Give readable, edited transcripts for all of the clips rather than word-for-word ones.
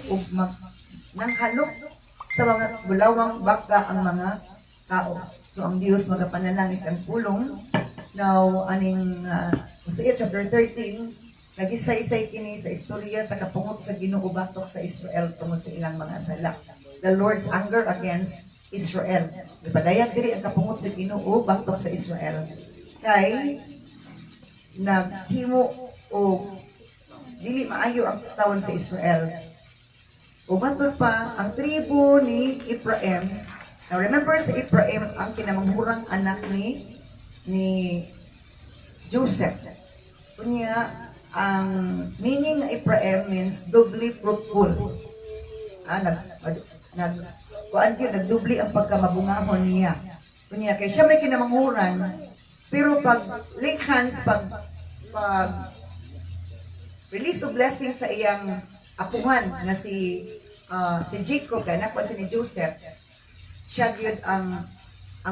ug nanghalok sa mga bulawang baka ang mga tao. So ang Dios magapanalangin sa pulong. Now aning Hosea chapter 13 nagisay-isay kini sa istorya sa kapungot sa Ginoo batok sa Israel tungod sa ilang mga sala. The Lord's anger against Israel. Ipadayag diri ang kapungot sa Ginoo batok sa Israel. Kay naghimo o dili maayo ang katawan sa Israel. O matod pa ang tribo ni Ephraim. Now remember sa Ephraim ang kinamangurang anak ni Joseph. Kunya ang meaning ng Ephraim means doubly fruitful. Nagdubli ang pagkamabungahon niya. Kunya kay siya may kinamanghuran, pero pag link hands, pag release of blessing sa iyang apuhan nga si Jacob, kaya nakuha siya ni Joseph, siya gyud ang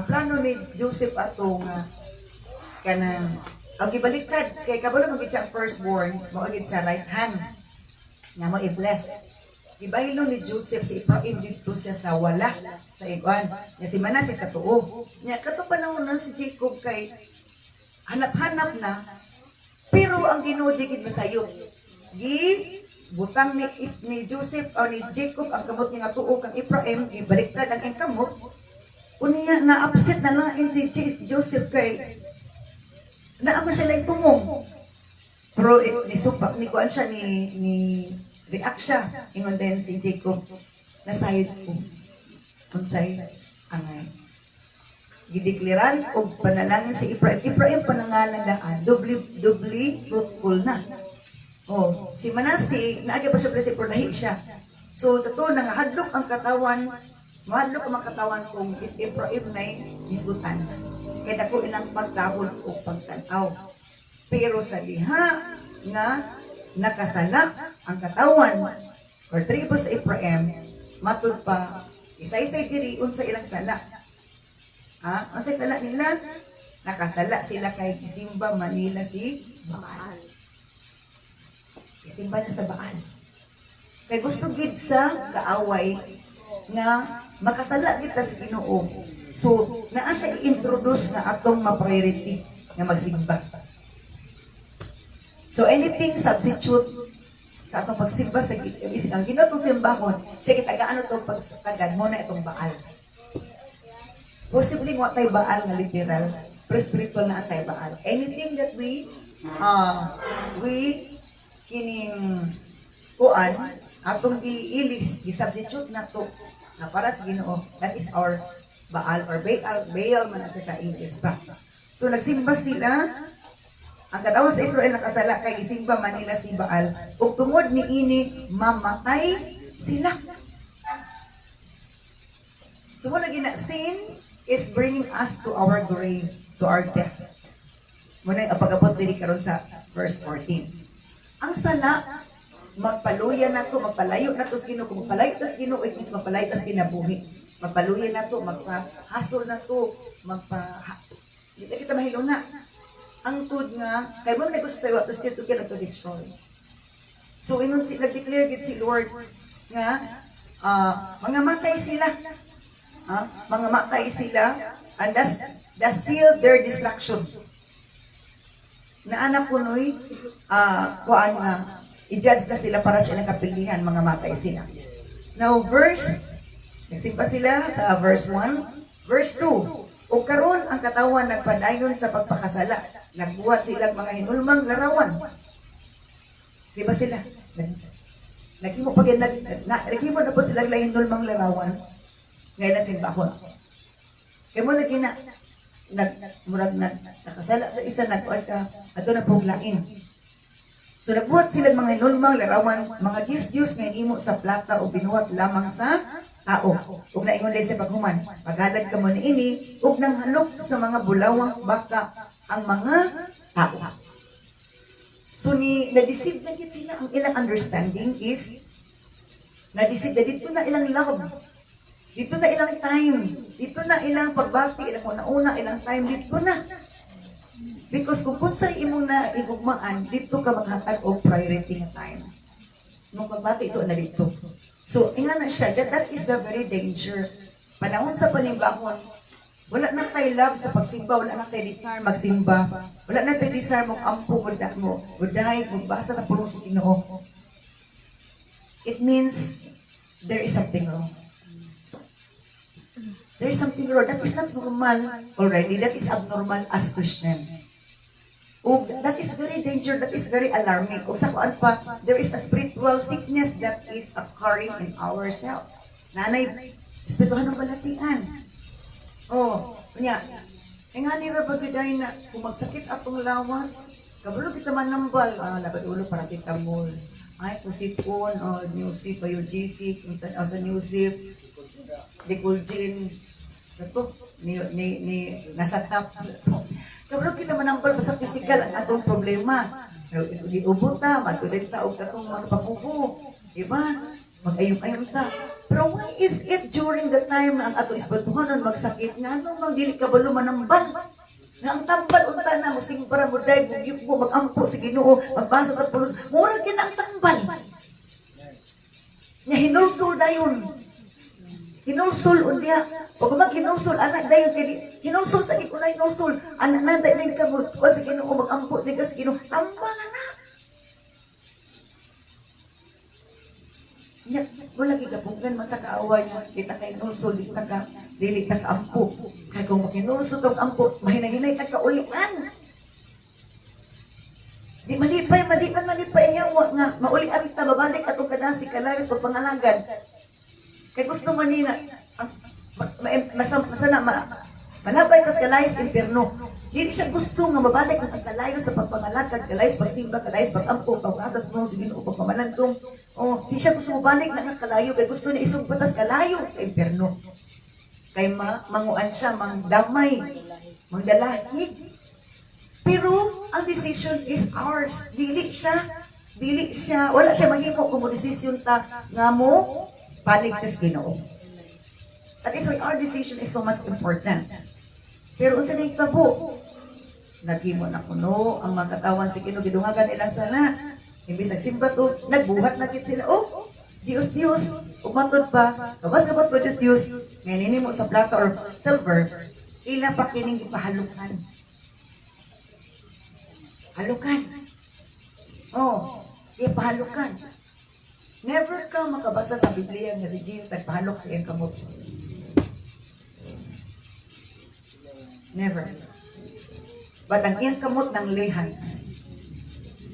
plano ni Joseph atong kanang ang gibaliktad kay kabalo mo gid siya firstborn mo gid sa right hand nga mo i-bless. Gibahilo ni Joseph si Ephraim dito siya sa wala sa iban nga si Manasseh sa tuo. Nya kato panahon na si Jacob kay hanap-hanap na pero ang Ginoo di gid masayo. Butang ni Joseph o ni Jacob ang kamot nga tuo kang Ephraim gibaliktad ang kamot. Unya na upset na lain si Joseph kay naama siya lang tumong. Pero nisupak ni kuan siya ni react siya. Ingon din si Jacob nasayod ko. Unsay angay. Gidekliran og panalangin si Ephraim. Ephraim panangalan daan doubly fruitful na. Oh, si Manasseh naagi pa siya blessed pero lahi siya. So sa to nangahadlok ang katawan, mahadlok ang katawan kung Ephraim nay nisgutan. Kaya dako ilang pagdahon o pagtanaw. Pero sa diha nga nakasala ang katawan or tribo sa Ephraim, matud pa isa-isay diri unsa ilang sala. Ang sala nila, nakasala sila kay gisimba Manila si Baal. Gisimba niya sa Baal. Kay gusto gid sa kaaway nga makasala kita sa Ginoo. So, naa siya i-introduce nga atong ma-priority nga magsimba. So, anything substitute sa atong pagsimba sa ang Ginoo itong simbahon, siya kitagaano itong pagsakagad mo na itong Baal. Possibly nga tayo Baal nga literal, pero spiritual na tayo Baal. Anything that we kining kuan, atong i-ilis, i-substitute na to na para sa Ginoo, that is our Baal or Baal man siya sa English pa. So nagsimba sila, ang katawan sa Israel nakasala kay gisimba man nila si Baal. Ug tungod ni ini mamatay sila. So mo lagi na sin is bringing us to our grave, to our death. Muna ang pag-abot diri karon sa verse 14. Ang sala magpaluya na to, magpalayo na to sa Ginoo, kung magpalayo ta sa Ginoo, it means magpalayo ta sa kinabuhi. Magpaluya na to, magpahasol na to, hindi kita mahilo na. Ang tud nga, kaya mo na gusto sa iyo, tapos dito ka to destroy. So, nag-declare gid si Lord nga, mga matay sila. Mga matay sila, and that's seal their destruction. Naana po noy, kuan nga, i-judge na sila para sa ilang kapilihan, mga matay sila. Now, nagsimpa sila sa verse 1. Verse 2, o karon ang katawan nagpadayon sa pagpakasala. Nagbuhat silang mga hinulmang larawan. Siba sila. Naghimo na po silang hinulmang larawan. Ngayon na simbahon. Kaya mo lagi nakasala sa isa nagkuhan ka, ato na puglain. So nagbuhat sila mga hinulmang larawan, mga Diyos nga hinimo sa plata o binuhat lamang sa tao. Ug naingon din sa paghuman, paghalad ka mo niini, ug nang halok sa mga bulawang baka ang mga tao. So na-deceive na gid sila. Ang ilang understanding is na-deceive na dito na ilang love. Dito na ilang time. Dito na ilang pagbati, ilang una ilang time dito na. Because kung sa imo na igugmaan, dito ka maghatag og priority nga time. Nung pagbati ito na dito. So, nga na siya, that is the very danger. Panahon sa panibahon, wala na tayo love sa pagsimba, wala na tayo desire magsimba, wala na tayo desire mong ampo, buday, magbasa sa pulong sa Ginoo. It means there is something wrong. There is something wrong. That is not normal already. That is abnormal as Christian. Oh, that is very dangerous. That is very alarming. Kung sa kuan pa, there is a spiritual sickness that is occurring in ourselves. Nanay, espirituhan ng balatian. Oh, kunya. E nga nila bagiday na, kung magsakit atong lawas, kabalo kita manambal, labat ulo para si tamol. Ay, kung sipon, newsip, GC, kung sa newsip, Dikulgin, sato, nasa top. Kabalo kita manambal sa physical ang atong problema. Iubot ta, matulid ta, og katong mga papupo. Diba? Mag-ayong-ayong ta. Pero why is it during the time na ang atong espatuhanon magsakit nga ano mang dili kabalo manambal? Nga ang tambal unta na mo sing para mo dai bugyok mo magampo sa Ginoo, magbasa sa pulos. Mura gid ang tambal. Nya hinulsul dayon. Hinulsul unya. Pag maghinulsul anak dayon kay hinulsul sa ikunay hinulsul. Anak na dayon ka mo sa Ginoo magampo di ka sa Ginoo. Tambal na. Nya wala gigabunggan man sa kaawa niya kita kay hinulsul di ka dili ta kaampo. Kay kung makinulsul kang ampo, mahinahinay ta kaulian. Di malipay niya nga maulian ta babalik atong kadasi kalayos pagpangalagad. Kay gusto man niya malabay tas kalayos impierno. Dili siya gusto nga mabalik ang kalayos sa pagpangalagad, kalayos pagsimba, kalayos pagampo, pag-asas mo sa Ginoo pagpamalantong. Oh, di siya gusto mabalik na nga kalayo kay gusto niya isugbat tas kalayo sa impierno. Kay manguan siya, mangdamay, mangdalahig. Pero, ang decision is ours. Dili siya, wala siya mahimo kung decision ta nga mo, paligtas Ginoo. That is why our decision is so much important. Pero, sa nagtabo, naghimo na kuno, ang mga katawan si Ginoo, gidungagan ilang sala. Imbis nagsimba to, nagbuhat na kit sila. Oh, Diyos, umatod pa, kabas-kabas pa Diyos, ngayon mo sa plata or silver, ila pa kining ipahalukan. Halukan. Oh, ipahalukan. Never ka makabasa sa Biblia nga si Jesus nagpahalok sa iyang kamot. Never. But ang iyang kamot ng lehans.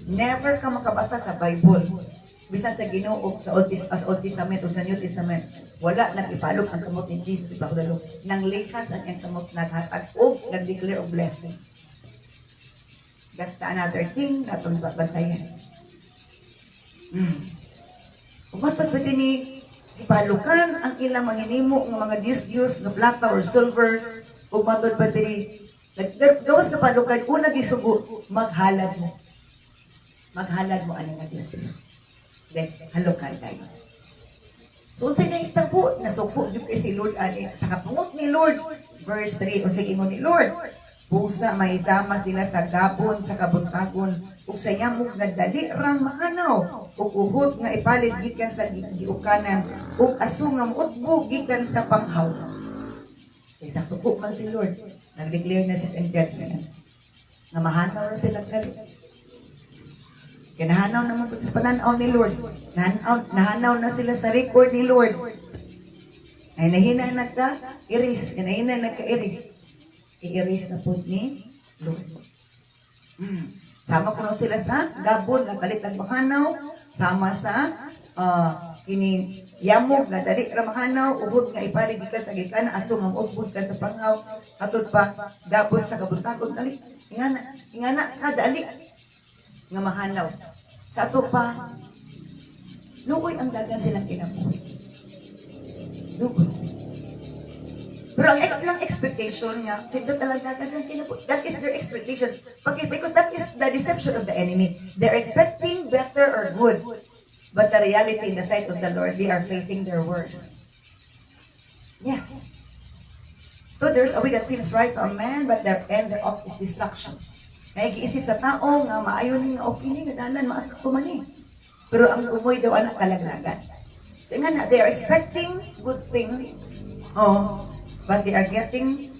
Never ka makabasa sa Bible. Bisan sa Ginoo sa Old Testament o sa New Testament, wala nang ipalok ang kamot ni Jesus ipakudalo. Nang lehas ang iyang kamot naghatag o nag-declare of blessing. That's the another thing na itong bantayan. Umatod ba ni ipalukan ang ilang manginimo ng mga Diyos na plata or silver, umatod ba ni gawas ka palukan, una gisugo, maghalad mo. Maghalad mo ano nga Diyos. Then, halukay tayo. So, sa naitabo, nasuko dyan si Lord, sa kapungot ni Lord, verse 3, o sige ni Lord, busa mahisama sila sa gabon, sa kabuntagon, ug sa yamog nga dali rang mahanaw, ug uhod nga ipalit gikan sa giukanan, ug aso nga muutbo gikan sa panghaw. Kaya nasuko man si Lord, nag-declare na si St. Judgment, nga mahanaw na sila kalit. Nahanaw naman po sa pananaw ni Lord. Nahanaw na sila sa record ni Lord. Ay nahina nagka-iris. Nahina nagka-iris. I-iris na po ni Lord. Sama ko na sila sa gabon, nagkalit ang mahanaw. Sama sa yamog, nga dali ramahanaw, uhod nga ipalig ka sa gikan, aso nga muutbod ka sa panghaw. Katod pa, gabon sa kabuntagon. Dali. Ingana, kadali. Nga mahanaw. Sa ato pa, luoy ang dagan silang kinabuhi. Luoy. Pero ang expectation niya, sila talaga dagan silang kinabuhi. That is their expectation. Okay, because that is the deception of the enemy. They're expecting better or good. But the reality in the sight of the Lord, they are facing their worst. Yes. So there's a way that seems right to a man, but their end thereof is destruction. Naigiisip sa tao nga maayon nga okay ni nga dalan maasa ko man eh. Pero ang umoy daw anak kalaglagan. So nga na, they are expecting good thing, oh, but they are getting,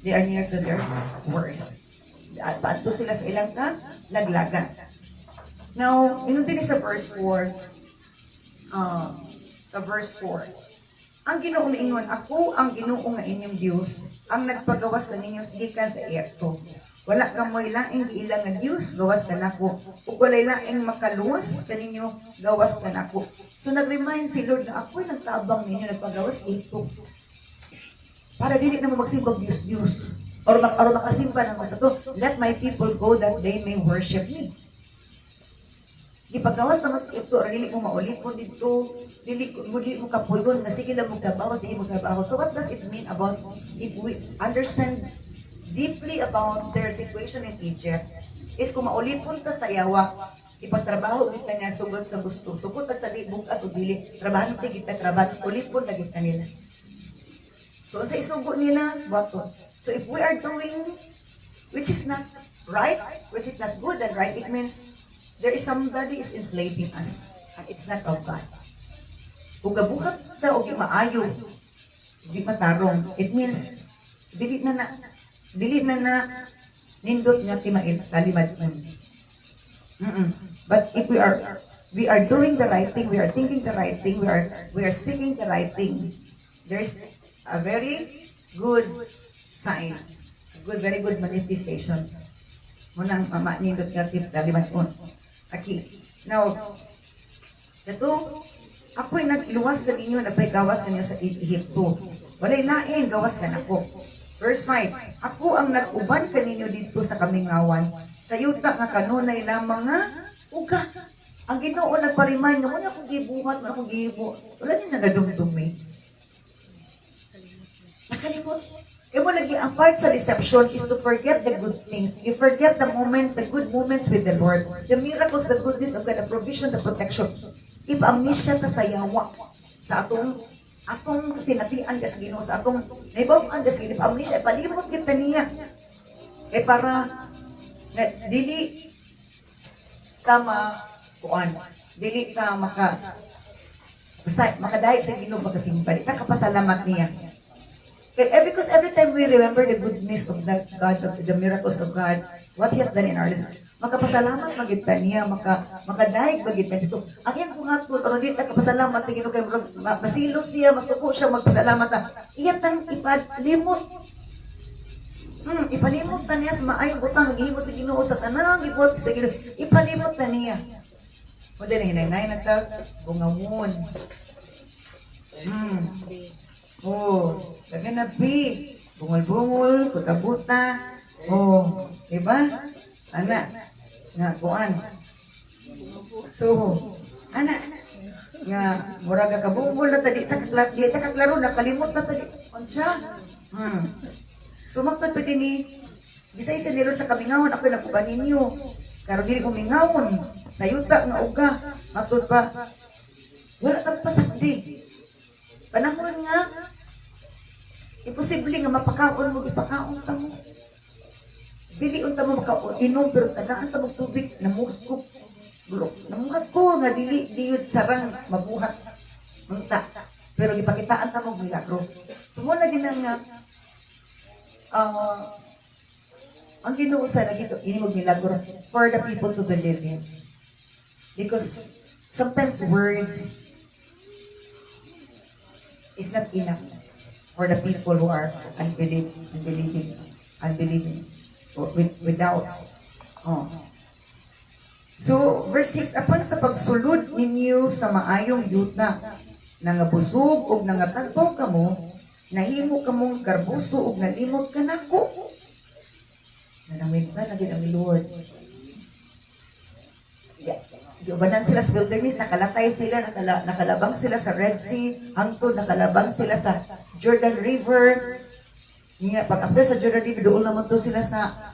they are near to their worst. At paadto sila sa ilang laglagan. Now, ingon din sa verse 4, sa verse 4, ang Ginoo miingon, ako ang Ginoo nga inyong Dios, ang nagpagawas kaninyo gikan sa Egypto. Wala ka mo'y laing giilang nga Dios, gawas ka nako. Ug walay laing makaluwas kaninyo, gawas ka nako. So nag-remind si Lord nga ako'y nagtabang ninyo, nagpagawas ito. Para dili na mo magsimbag Dios. Or makasimba na mo sa to, let my people go that they may worship me. Ipagawas na mo sa ito, dili mo maulipon dito, dili mo kapuyon, nga sige lang mo trabaho, sige mo trabaho. So what does it mean about, if we understand deeply about their situation in Egypt, is kung maulipon ta sa yawa, ipagtrabaho kita nga sugod sa gusto, sugod ta sa libog at udili, trabaho natin kita trabaho, ulipon na kita nila. So sa isugo nila, bato. So if we are doing, which is not right, which is not good and right, it means there is somebody is enslaving us, and it's not of God. Kung gabuhat na o maayo, di matarong, it means dili na nindot nga timail kalimad mo. But if we are doing the right thing, we are thinking the right thing, we are speaking the right thing, there's a very good sign, very good manifestation. Munang nindot nga kalimad mo. Okay. Now, ito, ako'y nagluwas ka ninyo, nagpagawas kanyo sa Egypto. Walay lain, gawas ka na ko. Verse 5, ako ang nag-uban kaninyo dito sa kamingawan, sa yuta nga kanunay lamang nga uga. Ang Ginoo nagpa-remind nga, muna akong gibuhat, muna akong gibu. Wala niyo nagadumdumi. Nakalimot. E mo lagi, ang part sa deception is to forget the good things. You forget the moment, the good moments with the Lord. The miracles, the goodness of God, the provision, the protection. Ipa-amnesia ta sa yawa. Sa atong sinatian ka sa Ginoo, sa atong naibawaan ka sa Ginoo, ipa-amnesia, ipalimot kita niya. Eh para, dili ka dili ka basta makadahil sa Ginoo, magkasimba, di ka kapasalamat niya. Because every time we remember the goodness of the God, of the miracles of God, what He has done in our lives, makapasalamat magita niya, makadaig magita niya. So, ang iyang kung hatod, o hindi nakapasalamat sa Ginoo kay masilos siya, masuko siya, magpasalamat na. Iyan tang ipalimot. Ipalimot na niya sa maayong butang, naghihimo sa Ginoo sa tanang, ibuhat sa Ginoo. Ipalimot na niya. O din, hinay-hinay nagtag, bungawon. Kaganabi, bungol-bungol, buta-buta, diba? Anak, nga, kuan. So, anak, nga, muraga ka bungol na tadi, takaklaro, nakalimot na tadi.Onsya? So, magpagpiti ni, bisa-isa nilon sa kamingawan, ako nakuha ninyo. Karo dili kumingawon, sa yuta nga uga, matod pa. Wala kang pasakdi. Panahon nga, imposible nga mapakaon mo, ipakaon ka mo. Dili unta mo makainom, pero tagaan ta mo tubig, namuhat ko. Namuhat ko, nga dili sarang mabuhat. Munta. Pero ipakitaan ta mo milagro. So muna din nga, ang Ginoo sa nakito, inimog milagro for the people to believe in. Because sometimes words is not enough for the people who are unbelieving, with doubts. So, verse 6, apan sa pagsulod ninyo sa maayong yuta, nangabusog o nangatagpaw kamo, nahimo kamong karbusto o nalimot ka nako. Nanamit na lagi ang Lord. Iubanan sila sa wilderness, nakalatay sila, nakalabang sila sa Red Sea, hangtod nakalabang sila sa Jordan River. Pag after sa Jordan River, doon naman to sila sa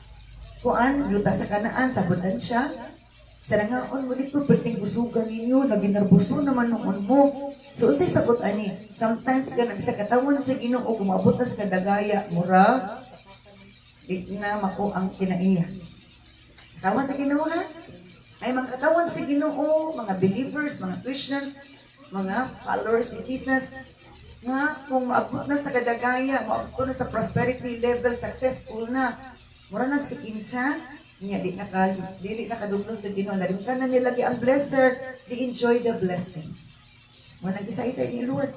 yuta sa Kanaan, sa Bodansya. Sa nangaon mo dito, perting busugan ninyo, naginarbusto naman noon mo. So, usay sagot ani, sometimes ka sa katawan sa Ginoo, kumabot na sa kadagaya, mura, di na mako ang kinaiya. Katawan sa Ginoo ha? Ay mga katawan sa Ginoo, mga believers, mga Christians, mga followers ni Jesus, nga kung maabot na sa kadagaya, maabot na sa prosperity level, successful na, mura nagsikinsa, niya dili nakadulong sa Ginoo, nalimtan na nila ang blesser, they enjoy the blessing. Mura nag-isa-isa ni Lord.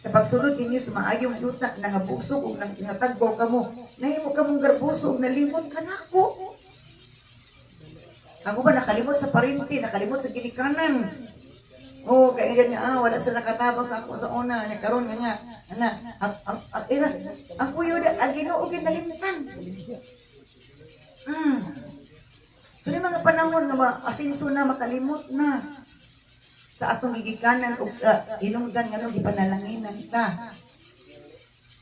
Sa pagsulod ninyo sa maayong yuta, nangabusog o nangatagbaw ka mo, nahimo ka mong garbusog, nalimot ka na ako. Ako ba nakalimot sa parinti, nakalimot sa ginikanan. Oh, kaya nga, wala sila nakatabang sa ako sa una, niya karon nga, ang kuyo da, ang Ginoo ginalimtan. So, yung mga panahon nga asinso na, makalimot na sa atong gigikanan o sa inungdan nga nung ipanalanginan ta.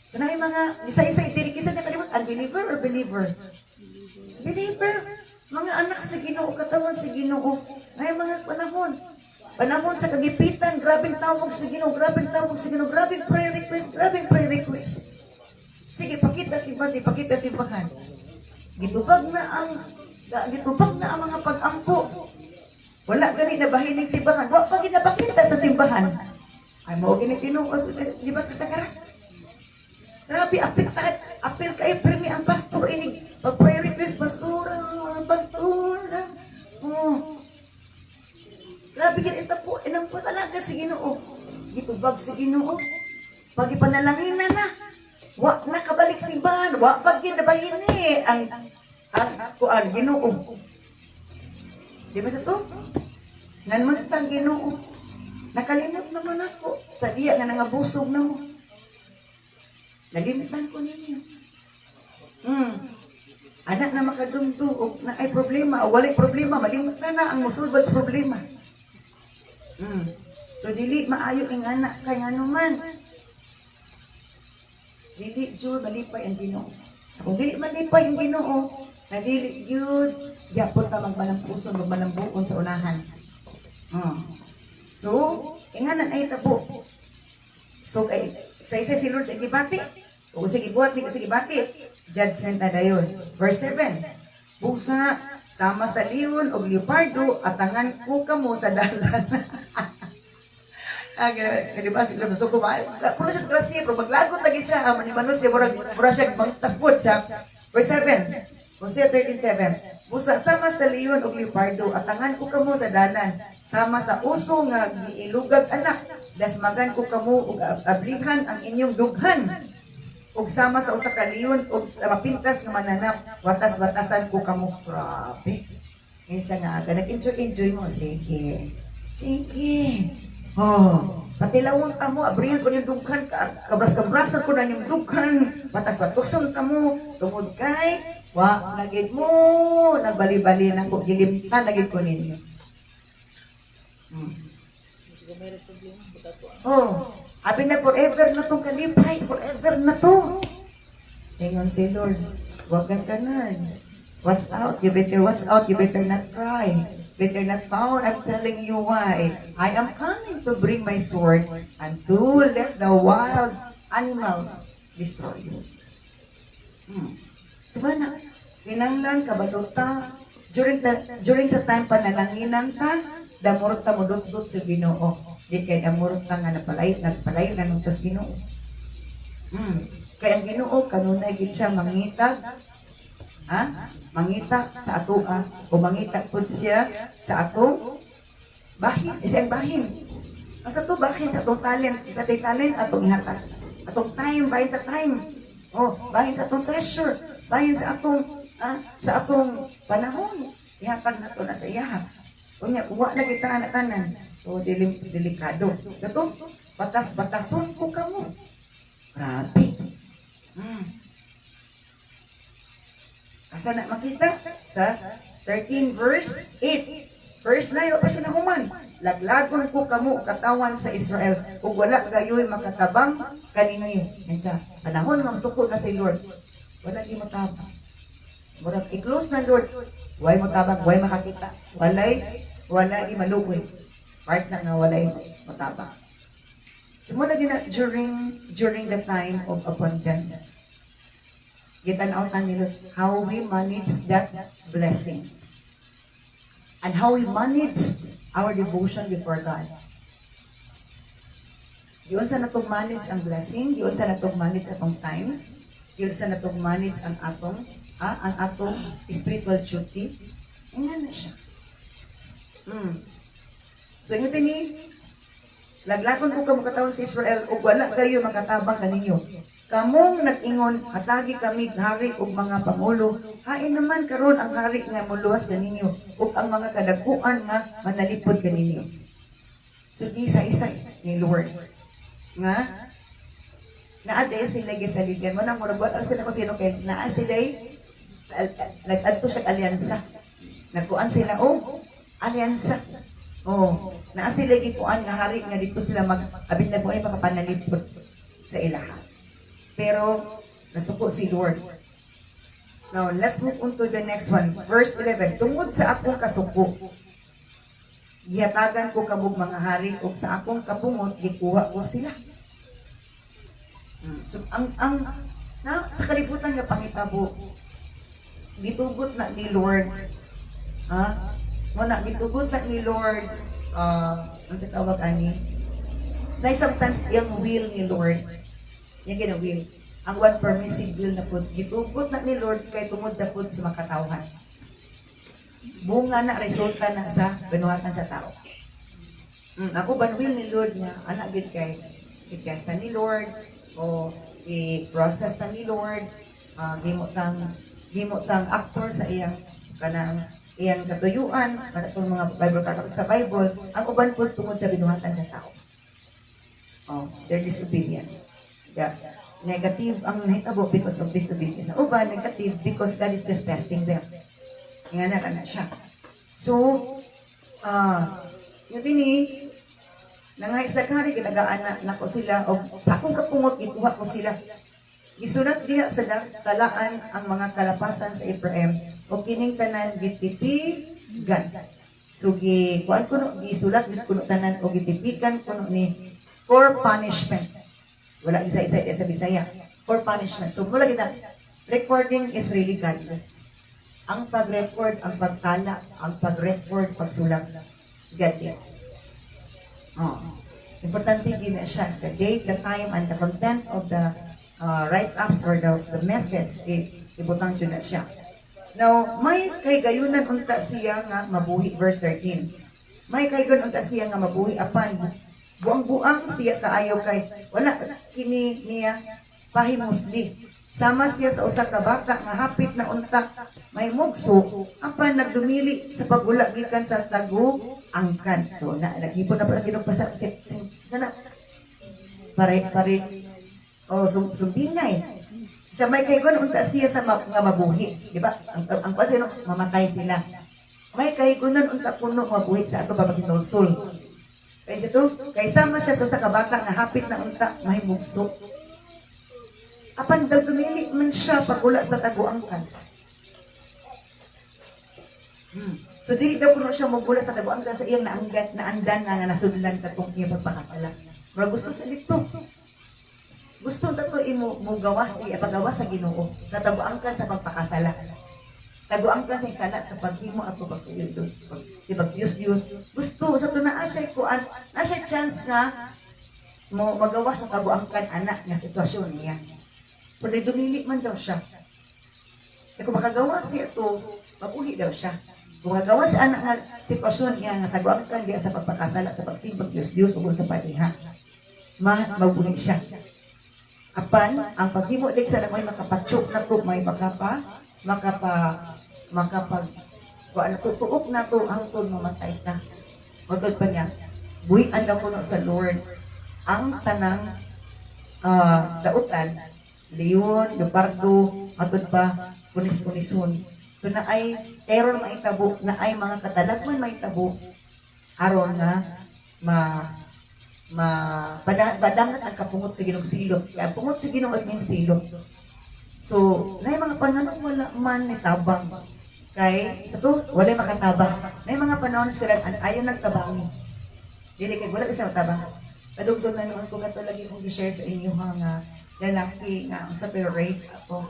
So, na yung mga, isa-isa, itirikisa na kalimot, unbeliever or believer? Believer. Mga anak sa Ginoo, katawan sa Ginoo. Na yung mga panahon sa kagipitan, grabing tawag sa Ginoo, grabing tawag sa Ginoo, grabing prayer request. Sige, pakita simbahan. Gitubag na ang mga pag-ampo. Wala gani na bahinig simbahan. Wa pa ginapakita sa simbahan. Ay mao gini tinuod, di ba kasagaran? Grabe, apil kayo premi ang pastor inig. Pag-prayer request, pastor. Grabe ginita po, inang po talaga si Ginoo. Gitubag si Ginoo. Pag ipanalangin na, wa nakabalik simbahan, wa pag ginabahini ang kuan Ginoo. Di ba sa to? Nanmantang Ginoo. Nakalimot naman ako sa diya nga nangabusog na mo. Nalimitan ko ninyo. Anak na makadungtog na ay problema o walay problema, malimot na ang musulbad sa problema. So dili maayo ang anak kay nganuman. Dili jud malipay ang Ginoo. Kung dili malipay ang Ginoo, na dili jud gyapon ta magmalampuson, magmalambuon sa unahan. So, inganan ay tabo. So kay isa si Lord sa gibati. O sige buhat ni sige bati. Judgment na dayon. Verse 7. Busa sama sa leon o leopardo atangan ko kamo sa dalan. Di ba? So, puro siya sa grasya, pero maglagot lagi siya. Manimanos siya, mura siya, magtaspot siya. Verse 7. Hosea 13:7. Busa sama sa leon o leopardo atangan ko kamo sa dalan. Sama sa uso nga giilugag anak. Dasmagan ko kamo ug ablihan ang inyong dughan. Ug sama sa usa ka leon ug mapintas nga mananap, watas-watasan ko kamo. Grabe. Kinsa nga aga nag-enjoy mo, sige. Pati lawang ka mo, abrihan ko yung dughan, kabras-kabrasan ko na yung dughan, watas-watuson ka mo, tungod kay, nagid mo, nagbali-bali ng gilimtan, nagid ko ninyo. Abi na forever na tong kalipay, forever na to. Ingon si Lord, huwag kang kanard. Watch out, you better watch out, you better not cry. Better not power, I'm telling you why. I am coming to bring my sword and to let the wild animals destroy you. Subana, kinanglan, kabaluta, during sa time panalanginan ta, damurot ta mudot-dot sa Ginoo. Di kay damurot ta nga nagpalayo na nung tas Ginoo. Kaya ang Ginoo, kanunay gid siya mangitag, mangita sa ato o mangita pud siya sa ato bahin, isang bahin. Sa ato bahin sa atong talent, katay talent atong ihatag. Atong time, bahin sa time. Bahin sa atong treasure, bahin sa atong panahon. Ihatag nato na sa iya. Unya uwa na kita tanan. So delikado. Kato batas-batason ko kamo. Grabe. Asa na makita? Sa 13 verse 8. Verse 9, pa siya nahuman. Laglagon ko kamo katawan sa Israel. Kung wala gayoy makatabang kanino yun. Yan siya. Panahon nga gusto na si Lord. Wala di matabang. Murag i-close na Lord. Huwag matabang, huwag makakita. Wala di malukoy. Part na nga walay matabang. Simula din na during the time of abundance. Gitanaw nila how we manage that blessing. And how we manage our devotion before God. Diyon sa natong manage ang blessing, diyon sa natong manage atong time, diyon sa natong manage ang atong spiritual duty. Nga na siya. So yun ni, laglakon ko kamo katawan sa Israel, ug wala kayo makatabang kaninyo. Kamong nag-ingon, hatagi kami hari ug mga pangulo. Hain naman karon ang hari nga muluwas kaninyo ug ang mga kadagkuan nga manalipod kaninyo. So di isa-isa ni Lord nga naade sila gisaligan mo nang murag wala sila ko sino kay naa sila nag-adto siya alyansa. Nagkuan sila alyansa. Naa sila gikuan nga hari nga dito sila mag-abin na buhay makapanalipod sa ilaha. Pero, nasuko si Lord. Now, let's move on to the next one. Verse 11. Tungod sa akong kasuko, gihatagan ko kabog mga hari, ug sa akong kapungot, gikuha ko sila. So, sa kalibutan nga pangitabo, gitugot na ni Lord, gitugot na ni Lord, ang sa tawag ani, na sometimes yung will ni Lord, yung will. Ang one permissive will na po, gitugot na ni Lord kay tungod na po sa makatawhan. Bunga na, resulta na sa binuhatan sa tao. Ako ba will ni Lord nga, anak gid kay i-test na ni Lord, o i-process na ni Lord, gimo tang actor sa iyang katuyuan, para itong mga Bible characters sa Bible, ang uban po tungod sa binuhatan sa tao. Their disobedience. Yeah. Negative ang nahitabo because of disobedience. Ang uban, negative because God is just testing them. Nga na siya. So, yung tini, nangaisagari, ginagaan na ko sila, o sa akong kapungot, ikuha ko sila. Gisulat diha sa talaan ang mga kalapasan sa Ephraim, o kining tanan gitipigan. So, kuan kuno, gisulat, kuno tanan, o gitipigan kuno ni for punishment. Wala isa-isa sa Bisaya. For punishment. So, mula kita, recording is really God. Ang pag-record, ang pagtala, ang pag-record, pagsulat, God yun. Importante din na siya. The date, the time, and the content of the write-ups or the message, ibutang dyan na siya. Now, may kay gayunan unta siya nga mabuhi, verse 13. May kay gayunan unta siya nga mabuhi, apan, buang-buang siya kaayo kay wala kini niya pahimusli. Sama siya sa usa ka baka nga hapit na unta may mugso apan nagdumili sa pagula gikan sa tagu angkan. So nagipon na pala ginugpasa sana pare sumbingay. Sa may kay gon unta siya sa nga mabuhi, di ba? Ang kasi mamatay sila. May kay gonan unta kuno mabuhi sa ato babagitulsol. Kaya dito, kay sama siya sa kabata nga hapit na unta mahimugso. Apan daw dumili man siya pagula sa taguangkan. So dili daw kuno siya magula sa taguangkan sa iyang naandan nga nasudlan katong iyang pagpakasala. Pero gusto sa dito. Gusto dato imo mo gawas pagawas sa Ginoo. Sa taguangkan sa pagpakasala. Taguangkan sa sala sa paghimo at pagsuyod doon. Pag-Diyos. Gusto sa ito na asya kuan, asya chance nga mo magawa sa taguangkan anak nga sitwasyon niya. Pero dumili man daw siya. Kung makagawa siya ito, mabuhi daw siya. Kung magagawa sa anak nga sitwasyon niya nga taguangkan diya sa pagpakasala sa pagsimbag Diyos ug sa paghiha, mabuhi siya. Apan, ang paghimo din sa may makapatsok na to, may tutuok na to hangtod mamatay ta. Matod pa niya, buhian daw kuno sa Lord ang tanang dautan, leon, leopardo, matod pa, punis-punison. So na ay terror maitabo, na ay mga katalagman maitabo, aron na badangat ang kapungot sa Ginong silot. Kaya pungot sa Ginong at min silot. So, na mga panahon wala man ni tabang. Kay, ito, wala makatabang. Na mga panahon sila, ayaw nagtabang. Dili kay wala isa matabang. Kadugtong na naman ko kato lagi kong i-share sa inyo nga lalaki nga sa pero race ako.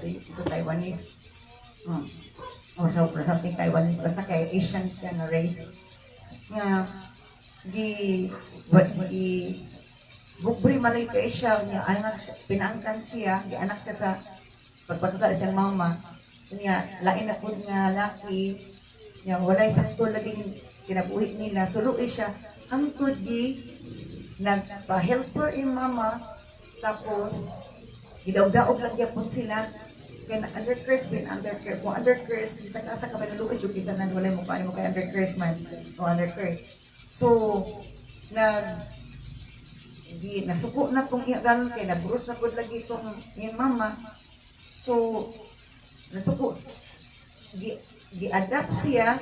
Ito Taiwanese. Or something Taiwanese. Basta kay Asian siya na race. Nga, Bukbri malay kay siya, niya anak siya, pinangkan siya, di anak siya sa pagpagkasal sa siyang mama. Niya, lain na po nga laki, niya walay sakto laging kinabuhi nila. Suluoy siya, hangtod di, nagpa-helper yung mama, tapos, gidaog-daog lang yapon sila, kaya na undercurse bin undercurse mo undercurse isa ka ba naluoy jud isa nan walay mo paano mo kay undercurse man o undercurse so nag di nasuko na tong iya ganon kay nagbrus na pud lagi tong iyang mama so nasuko di adapt siya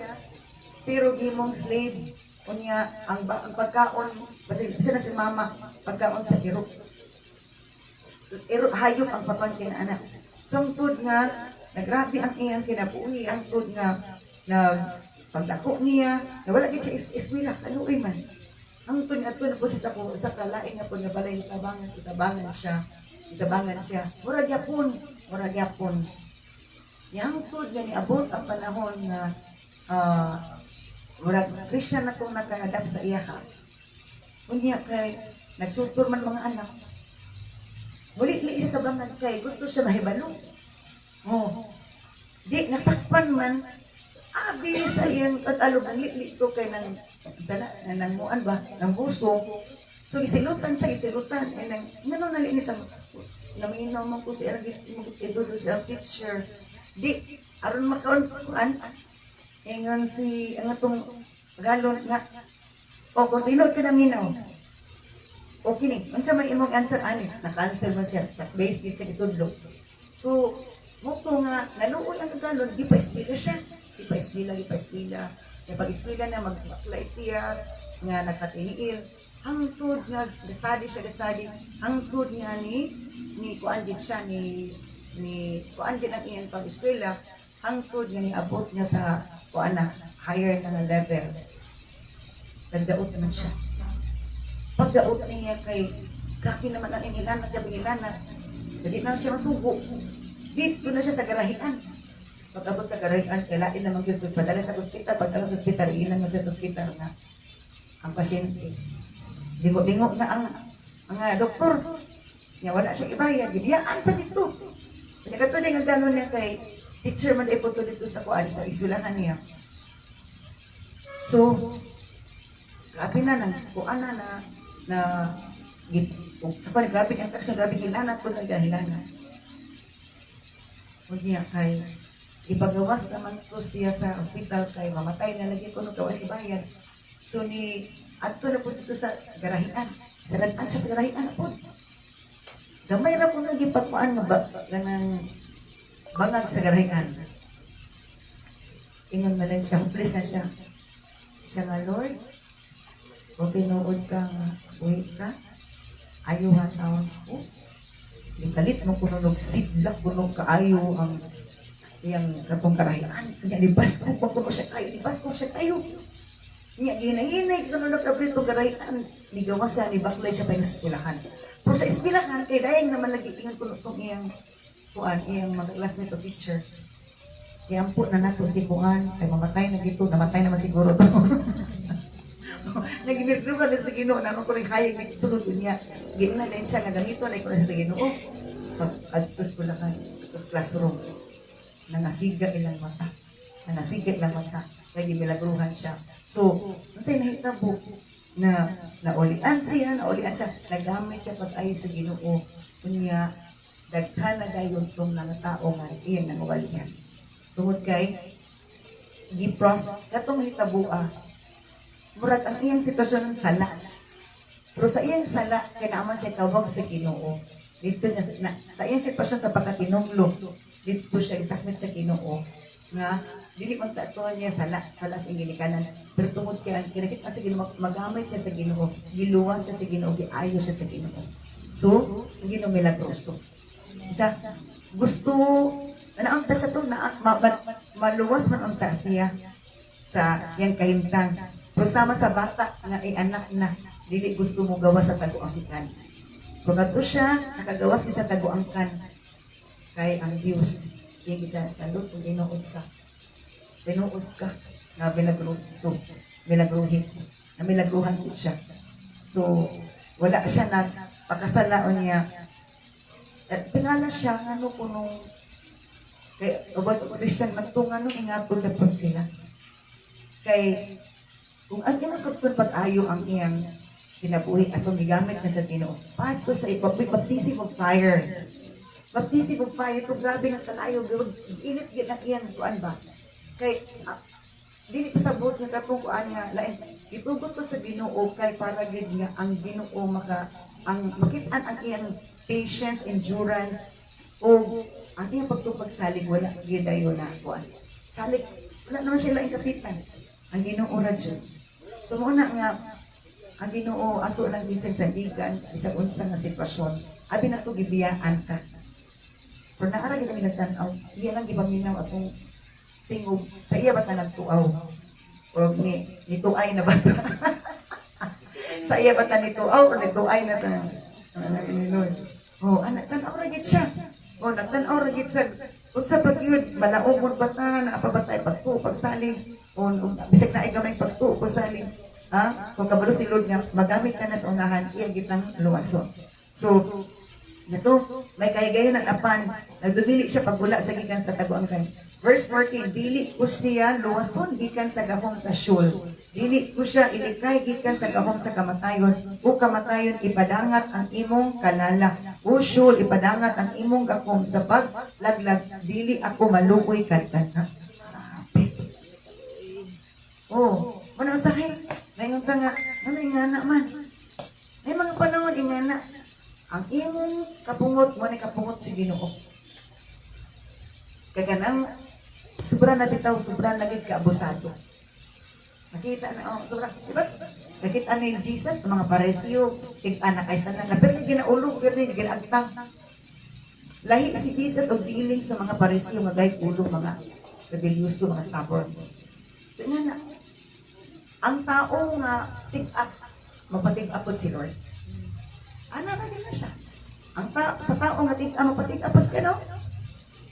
pero gimong slave unya ang pagkaon kasi na si mama pagkaon sa iro hayop ang pagkaon kina anak. So, ang tud nga, nagrabi ang iyang kinabuhi, ang tud nga, pagdako niya, na wala gid siya eskwela, kaluoy man. Ang tud nga tud po siya sa kalain nga po nga balay itabangan siya. Murag yapon. Yang tud nga niabot ang panahon nga, murag Christian na kung nakagadap sa iya ha. Unya kay, nagtutor man mga anak, muli-li siya sa bangag kay gusto siya mahibalo. Oh. Di nasakpan man abi sa iyang tatalog ng li to kay nang muan ba nang buso. So isilutan eh nang ngano na li sa naminaw man ko siya nag-edudo siya teacher. Di aron makaon kuan ingon si ang atong galon nga o kung tinod ka na minaw. Okay ni, unsa man imong answer ani? Na-cancel man siya sa base gid sa gitudlo. So, mukto nga naluoy ang galon, di pa eskwela siya. Di pa eskwela. Kaya pag eskwela na mag-apply siya nga nakatiniil. Hangtod nga study. Hangtod nga ni kuan gid siya ni kuan gid ang iyang pag-eskwela. Hangtod nga ni abot niya sa kuan na higher na level. Nagdaot naman siya. Pagdaot niya kay grabe naman ang ingilanat. Jadi na siya masugo. Dito na siya sa garahian. Pag-abot sa garahian, kailain naman yun. So, padala sa ospital. Pagdala sa ospital, iilan mo sa ospital nga ang pasyente. Bingo na ang doktor. Nga wala siya ibayad. Gibiyaan sa dito. Kaya kato na yung gano'n niya kay teacher man ipunto dito sa kuan sa iswilahan niya. So, grabe na kuan na sa pan grabe ang infection, grabe hilanat po ng hilanat. Unya kay ipagawas naman ko siya sa ospital kay mamatay na lagi ko nung kawan ibayad. So ni adto na po dito sa garahian. Saradan siya sa garahian po. Gamay ra po naging pagkuan nga ganang bangag sa garahian. Ingon na rin siya, hopeless na siya. Siya nga, Lord, kung tinuod ka nga, uwi ka, ayuhan taon ko. Ikalit mo kuno sidlak kuno kaayo ang iyang katong karahian. Kanya libaskog pa kuno siya kayo. Niya ginahinay kuno nagkabrito karahian. Nigawas siya, nibaklay siya pa yung eskwelahan. Pero sa eskwelahan, kay dayang naman lagi tingnan kuno itong iyang mga classmate o teacher. Kaya po na nato si Kuan, ay mamatay na dito, namatay naman siguro to. Nag-inirdo ka na sa Ginoo, naman ko rin hayag na sunod niya. Gina na siya nga ganito, like ko na sa Ginoo. Pag-atos ko lang atos classroom. Nangasiga ilang mata. Kaya gimilagruhan siya. So, masay nahitabo na naulian siya. Nagamit siya pag-ayos sa Ginoo. Kunya, daghan na gayon tong mga tao nga iyan nangawalian. Tungod kay, gi-process, katong hitabua, murag ang iyang sitwasyon sala. Pero sa iyang sala, kinaaman siya tawag sa Ginoo. Dito niya, sa iyang sitwasyon sa pagkatinunglo, dito siya isakmit sa Ginoo. Nga, dili man tatuan niya sala sa ingilikanan. Pero tungod kaya, kinakita sa Ginoo, magamit siya sa Ginoo, giluwas siya sa Ginoo, giayo siya sa Ginoo. So, ang Ginoo milagroso. Isa, gusto, naamta siya to, maluwas man ang siya sa iyang kahimtang. Pero sama sa bata nga anak na dili gusto mo gawas sa taguangkan. Pero kadto siya nakagawas sa taguangkan kay ang Dios yung gitans ka kung tinuod ka na milagruhan ko siya. So wala siya nagpakasalaon niya. At tingala siya, ano po nung, kay, about Christian, magtungan nung ingatod na po sila. Kay, kung ang kinasabton pag-ayo ang iyang kinabuhi atong gigamit na sa Ginoo, paano sa baptism of fire. Baptism of fire, ito grabe nga kalayo, init gid ang iyang kuan ba? Kay, dili pa sa buot nga katong kuan nga, lain, itugot ko sa Ginoo kay para gid nga ang Ginoo makitaan ang iyang patience, endurance, o ang iyang pagtupag salig, wala gid ayo na kuan. Salig, wala naman sila kapitan. Ang Ginoo ra jud. So muna nga ang Ginoo ato lang din siyang sandigan isang unsa nga sitwasyon. Abi na to gibiyaan ka. Pero naara gid ang nagtan-aw, iya lang gipaminaw atong tingog sa iya ba ta nagtuaw. O nituay na ba ta? Sa iya ba ta nituaw o nituay na ta? Oh, anak tan-aw ra gid siya. Oh, nagtan-aw ra gid siya. Unsa ba gyud malaumon ba ta na pabatay pagsalig o bisag na ay gamay pagsalig. Ha? Kung kabalo si Lord nga, magamit ka na sa unahan, iyan kitang luwason. So, ito, may kahigayon ng apan, nagdumili siya pagwala sa gikan sa taguang kan. Verse 14, dili ko siya luwason gikan sa gahom sa syul. Dili ko siya ilikay gikan sa gahom sa kamatayon. O kamatayon, ipadangat ang imong kalala. O syul, ipadangat ang imong gahom sa paglaglag. Dili ako malukoy kadkana. Oh, mana usahay? Ngayon ka nga, ano ingana man? May mga panahon ingana. Ang imong kapungot mo ni kapungot si Ginoo. Kaya nang sobra na bitaw, sobra na gid kaabusado. Nakita na, sobra, diba? Nakita ni Jesus, mga paresyo, tig-anak ay sana na, pero ginaulog, pero ginaagtang. Lahi si Jesus o dealing sa mga paresyo, mga gay ulo, mga rebellious to, mga stubborn. So ingana, ang tao nga tig-up, magpatig-upod si Lord. Ana na na siya. Sa tao nga tig-up, magpatig-upod ka, no?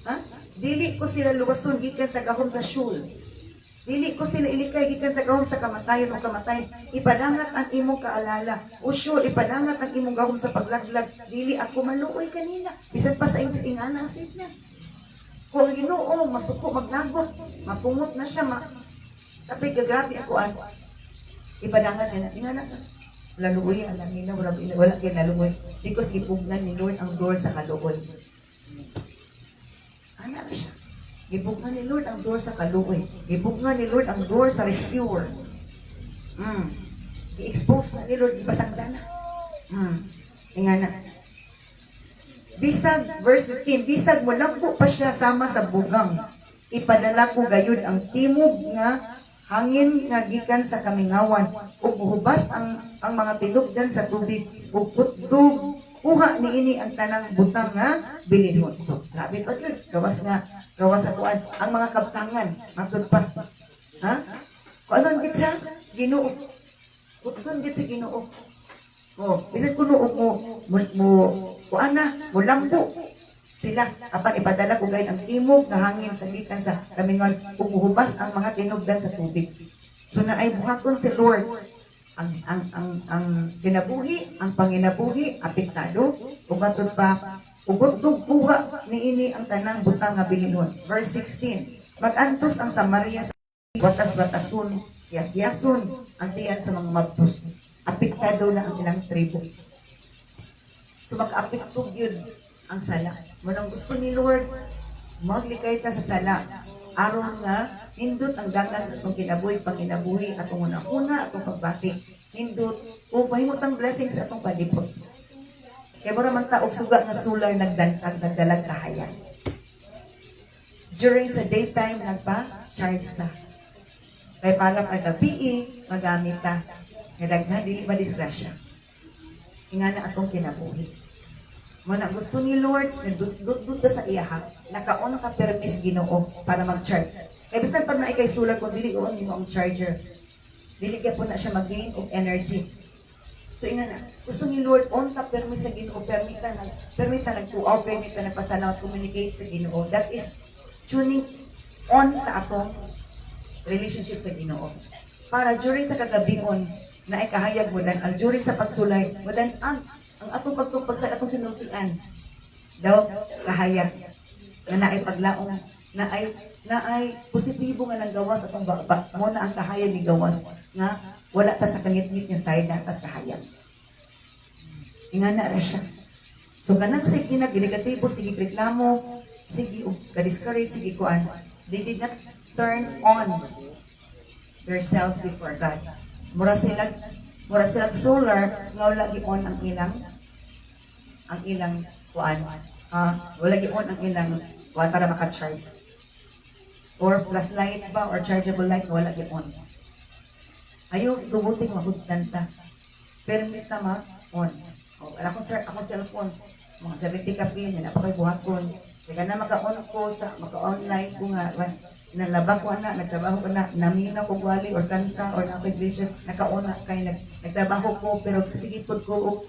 Ha? Dili ko sila luwaston gikan sa gahom sa syul. Dili ko sila ilikay gikan sa gahom sa kamatayon o kamatayon. Ipadangat ang imong kaalala. O syul, ipadangat ang imong gahom sa paglaglag. Dili ako maluoy kanila. Bisan pa sa ingana ang state niya. Kung ang Ginoo, masuko, magnagot, mapungot na siya, tapi gagrabe ako ipadangan na ingana ka. Laluoy, alam nila, wala kayo naluoy. Because gipugnan ni Lord ang door sa kaluoy. Ana na siya. Gipugnan ni Lord ang door sa kaluoy. Gipugnan ni Lord ang door sa rescuer. I-expose na ni Lord, ipasagda na. Ingana. Bisag, verse 15, bisag mo lang po pa siya sama sa bugang. Ipadala ko gayud ang timog nga hangin nga gikan sa kamingawan ug muhubas ang mga tinubdan sa tubig ug putdog kuha niini ang tanang butang nga bilinhon. So grabe pa yun, gawas sa kuan ang mga kabtangan matud pa. Ha? Kuan gid sa Ginoo. Kuan gid sa Ginoo. Oh, bisan kuno mo kuan na mo lambo sila apan ipadala ko gayud ang timog nga hangin sa gikan sa kamingon ug muhubas ang mga tinubdan sa tubig. So na ay buhaton si Lord ang kinabuhi, ang panginabuhi apektado ug matud pa ugot kuha niini ang tanang butang nga bilinhon. Verse 16. Magantos ang Samaria sa batas-batason, yas-yason ang tiyan sa mga mabtos. Apektado na ang ilang tribo. So mag-apekto yun ang sala. Manang gusto ni Lord, maglikay ta sa sala. Aron nga, nindot ang dagan sa itong kinabuhi, panginabuhi, atong una-una, atong pagbati. Nindot, o mahimot ang blessing sa atong palipot. Kaya mo naman taog suga nga solar nagdalag kahayan. During sa daytime, nagpa-charge na. Kaya para pag gabi, magamit ta. Kaya daghan, dili ba disgrasya. Nga na atong kinabuhi. Muna gusto ni Lord, nagdudud sa iyaha, naka-on ka permis Ginoo para mag-charge. Kaya bisan pag naikay solar, kung dili on mo ang charger, dili kaya po na siya mag-gain of energy. So inga na, gusto ni Lord, on ka permis sa Ginoo, permita nag-tuaw, permita nagpasalamat, communicate sa Ginoo. That is tuning on sa atong relationship sa Ginoo. Para during sa kagabion, na ikahayag mo dan ang during sa pagsulay mo dan ang atong pagtupag sa atong sinultian daw kahayag na naay paglaong na ay positibo nga nang gawas atong mo na ang kahayag ni gawas nga wala ta sa kangit-ngit nga side na tas kahayag ingana ra siya. So kanang sige na negatibo, sige reklamo, sige ka-discourage, sige kuan. They did not turn on themselves before God. Mura sila solar nga wala gi-on ang ilang kuan. Wala gi-on ang ilang kuan para maka-charge. Or plus light ba or chargeable light wala gi-on. Ayo dubuting mahudtan ta. Permit ta ma-on. Ako cellphone, mga 70 ka pin, yan ako kay buhaton. Kaya na maka-on ko maka-online ko nga, nalaba ko na, nagtrabaho ko na, namina ko wali or kanta or na-application, naka-on na kay nagtrabaho ko, pero kasigipod ko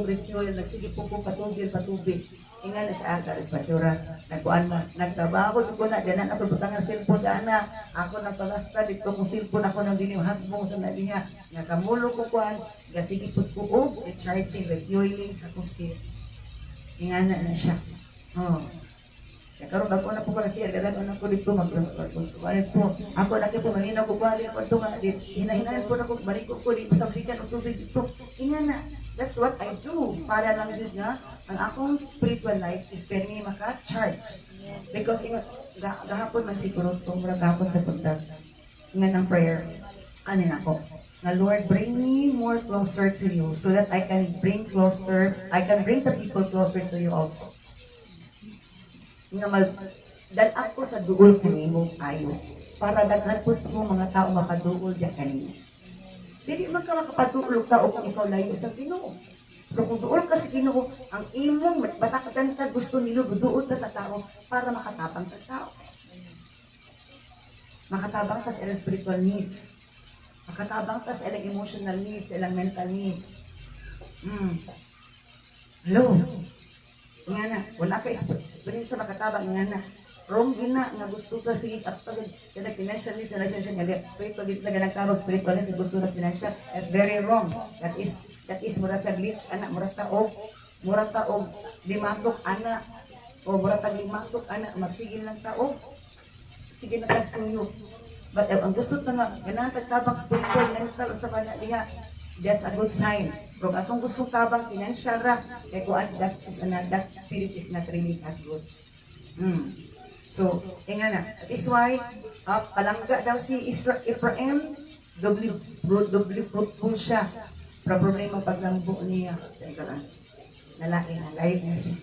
refuel, nagsigipod ko patubig. Inga na siya aga, respatura, nagkuan na, nagtrabaho ko na, danan ako butang ng cellphone na, ako nagpalasta dito kung cellphone ako ng dinihagbong sa naliha, nakamulo ko kuan, gasigipod ko charging, refueling sa kuspit. Inga na siya. Karon ako na po pala siya, gano'n ako dito ako na kito manginaw ko bali ako ito nga hinahinayan ko na ko balik ko di basta balikan og tubig dito. Inga na, that's what I do para lang yun nga ang akong spiritual life is para me maka-charge because gahapon man siguro itong gahapon sa punta nga ng prayer anin ako nga Lord bring me more closer to you so that I can bring the people closer to you also. Nga dan ako sa duol kanimo ayo para daghan pud ko mga tao makaduol diha kanimo. Dili man ka makapatuol ka o kung ikaw layo sa Ginoo. Pero kung duol ka sa Ginoo, ang imong batakdan ka gusto nilo duol ka sa tao para makatabang sa tao. Makatabang ka sa ilang spiritual needs. Makatabang ka sa ilang emotional needs, ilang mental needs. Hello. Nga na, wala ka experience sa makatabang nga na. Wrong gina nga gusto ka sige kapag kada financial needs na siya nga spiritual dito na nagtawag spiritual needs gusto na financial. That's very wrong. That is mura ta glitch ana mura ta og limatok ana o mura ta limatok ana magsigil lang ta og sige na tagsuyo. But ang gusto ta nga ganang tagtabang spiritual mental sa kana diha. That's a good sign. Pero atong gustong tabang financial ra, kay kuan that spirit is not really that good. So, nga na. That is why, palangga daw si Ephraim, double fruitful siya. Pero problema paglambo niya. Teka lang. Nalain na, live na siya.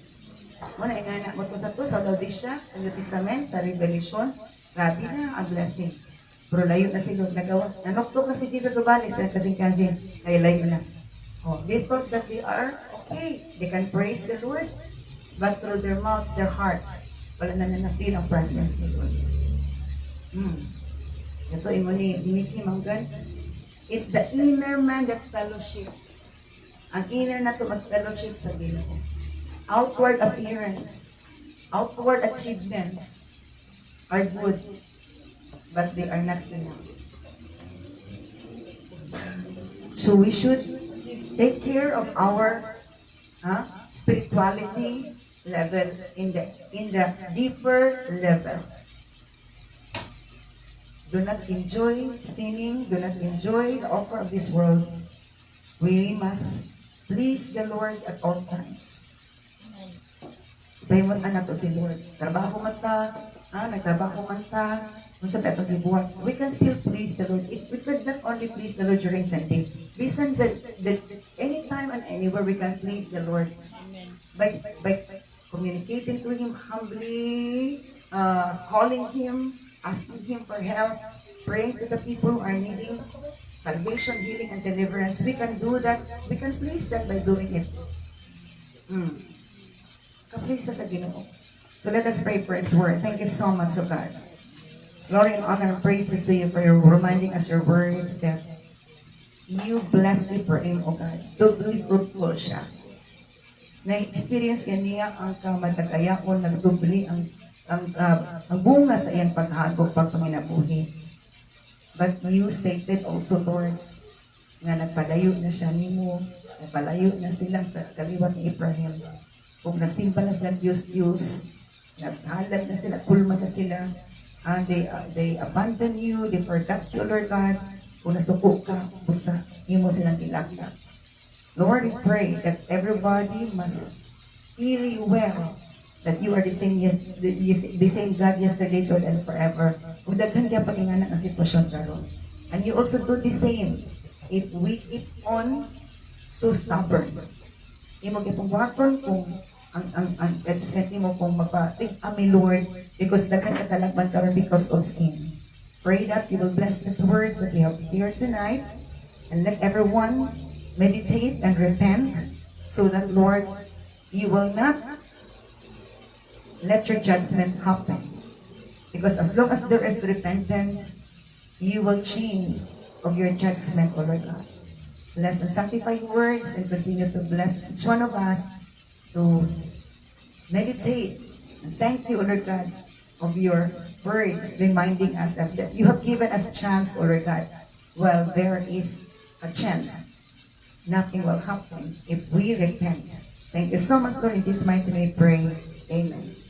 Muna, nga na. Mutong sa to, sa Laodicea, sa New Testament, sa Revelation, grabe na ang blessing. Pero layo na sila nagawa. Nanoktok na si Jesus Ubali sa kasing-kasing. Kaya layo na. They thought that they are okay. They can praise the Lord. But through their mouths, their hearts, wala na na-feel ang presence ni Lord. Ito, imo ni Mickey Manggan. It's the inner man that fellowships. Ang inner na ito mag-fellowship sa Ginoo. Outward appearance, outward achievements are good. But they are not enough. So we should take care of our spirituality level in the deeper level. Do not enjoy sinning. Do not enjoy the offer of this world. We must please the Lord at all times. Pahimot na to si Lord. Trabaho man ta, nagtrabaho man ta, we can still please the Lord. We could not only please the Lord during Sunday. Listen that anytime and anywhere we can please the Lord. By communicating to Him humbly, calling Him, asking Him for help, praying to the people who are needing salvation, healing, and deliverance. We can do that. We can please that by doing it. Ka-please sa Ginoo. So let us pray for His word. Thank you so much, O God. Glory and honor and praises to you for your reminding us your words that you blessed Ephraim, O God. Doubly fruitful siya. Na-experience niya ang kamatagayaon, nagdubli ang bunga sa iyang paghagok, pagpanginabuhi. But you stated also, Lord, nga nagpalayo na siya nimo, nagpalayo na silang kaliwat ni Abraham. Kung nagsimba na sila Diyos, naghalad na sila, kulma na sila, and they abandon you, they forgot you, Lord God. Kung nasuko ka, busa, imo silang ilaka. Lord, we pray that everybody must hear you well, that you are the same God yesterday, Lord, and forever. Kung daghan kaya pag-ingana ang sitwasyon karon. And you also do the same if we keep on so stubborn. Imo gipong buhaton kung ang judgment mo kung magpatig ami Lord, because daghan ka talagban karon because of sin. Pray that you will bless these words that we have here tonight, and let everyone meditate and repent, so that Lord, you will not let your judgment happen. Because as long as there is repentance, you will change of your judgment, O Lord God. Bless and sanctify your words, and continue to bless each one of us to meditate. And thank you, O Lord God, of your words reminding us that you have given us a chance, O Lord God. Well, there is a chance. Nothing will happen if we repent. Thank you so much, Lord. In Jesus' mighty name we pray. Amen.